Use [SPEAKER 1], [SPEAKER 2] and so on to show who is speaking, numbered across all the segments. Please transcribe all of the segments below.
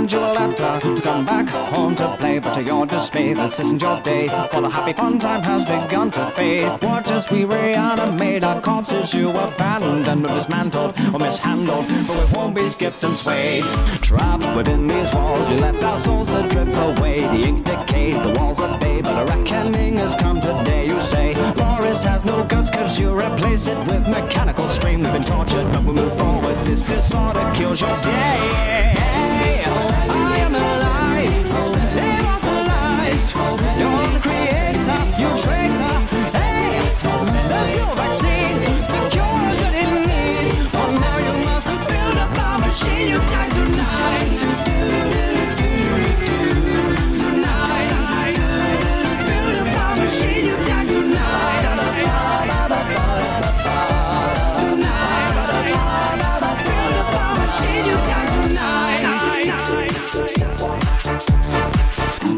[SPEAKER 1] sent you a letter to come back home to play, but to your dismay, this isn't your day, for the happy fun time has begun to fade. Watch as we reanimate our corpses you abandoned or dismantled or mishandled, but we won't be skipped and swayed. Trapped within these walls, you left our souls to drip away. The ink decayed, the walls are bay, but a reckoning has come today. You say Loris has no guts cause you replace it with mechanical stream. We've been tortured, but we move forward. This disorder kills your day. I am alive, immortalized. You're the creator, you traitor. Hey, there's no vaccine to cure that in need. For now you must build up a machine. You die tonight. Tonight, build up a machine. You die tonight. Tonight, build up a machine. You die tonight.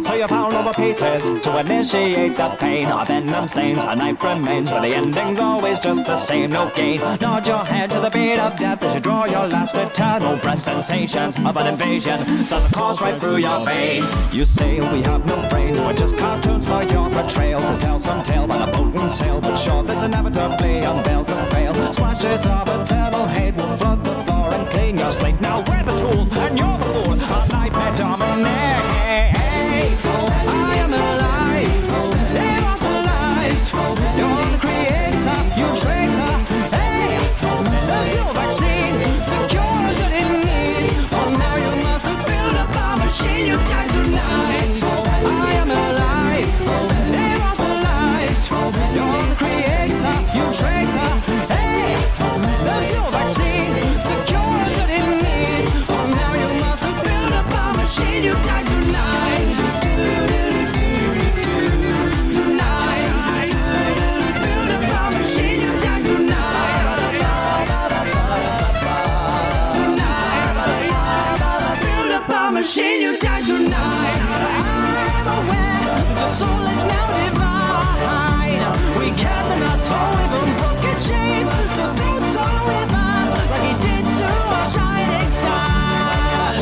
[SPEAKER 1] So you found over pieces to initiate the pain. Our venom stains, a knife remains, but the ending's always just the same, no gain. Nod your head to the beat of death as you draw your last eternal breath. Sensations of an invasion start to course right through your veins. You say we have no brains, we're just cartoons for your betrayal. To tell some tale by the boat and sail, but sure this inevitably unveils the fail. Splashes of eternal hate will flood the floor and clean your slate. Now we're the tools and you're the fool. Our nightmare dominate. I am alive, immortalized. You're the creator, you traitor. Hey, there's no vaccine to cure that in need. For now you must build up a machine. You die tonight. I am alive, immortalized. You're the creator, you traitor. Hey, there's no vaccine to cure that in need. For now you must build up a machine. You die tonight. Machine, you die tonight. I'm aware that your soul is now divine. We can't not toll even broken chains, so don't toll with us like he did to our shining stars.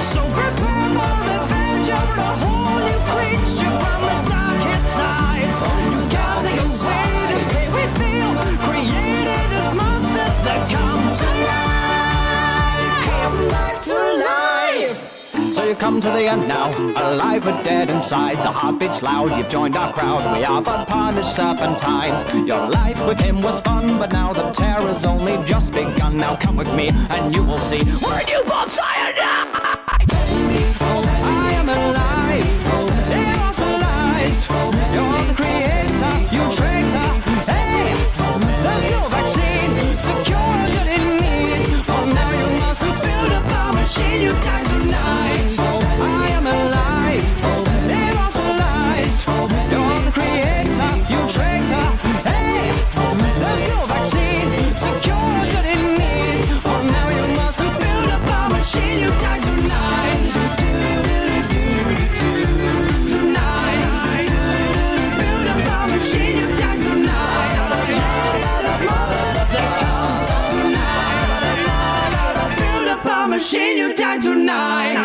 [SPEAKER 1] So prepare for revenge over a whole new creature from the darkest side. You gotta go see the pain we feel, created as monsters that come to life. Come back to life. So you come to the end now, alive but dead inside. The heartbeat's loud, you've joined our crowd. We are but punished serpentines. Your life with him was fun, but now the terror's only just begun. Now come with me and you will see we're newborn cyanide. I am alive, immortalized. You're the creator, you traitor. Hey, there's no vaccine to cure that in need. For now you must build up a machine. You die tonight. I am alive, immortalized. You're the creator, you traitor. Hey, there's no vaccine to cure that in need. For now you must build up a machine. You die tonight. Tonight, build up a machine. You die tonight. Tonight, build up a machine. You die tonight.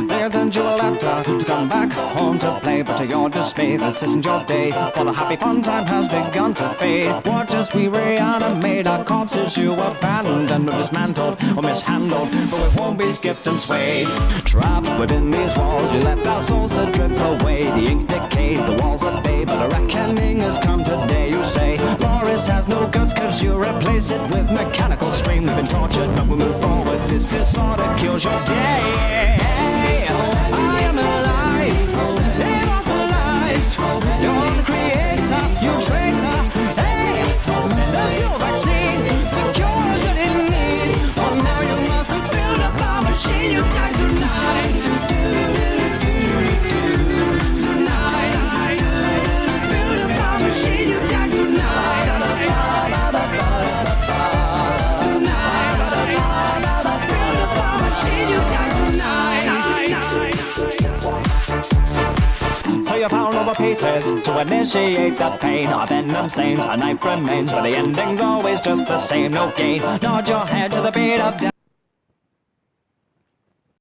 [SPEAKER 1] They sent you a letter to come back home to play, but to your dismay, this isn't your day, for the happy fun time has begun to fade. Watch as we reanimate our corpses you abandoned or dismantled or mishandled, but we won't be skipped and swayed. Trapped within these walls, you left our souls to drip away. The ink decayed, the walls are bay, but a reckoning has come today. You say Loris has no guts cause you replace it with mechanical stream. We've been tortured, but we move forward. This disorder kills your day. I am alive, immortalized. You're the creator, you traitor. Hey, you pound over pieces to initiate the pain. Our venom stains, our knife remains, but the ending's always just the same. No gain. Nod your head to the beat of death.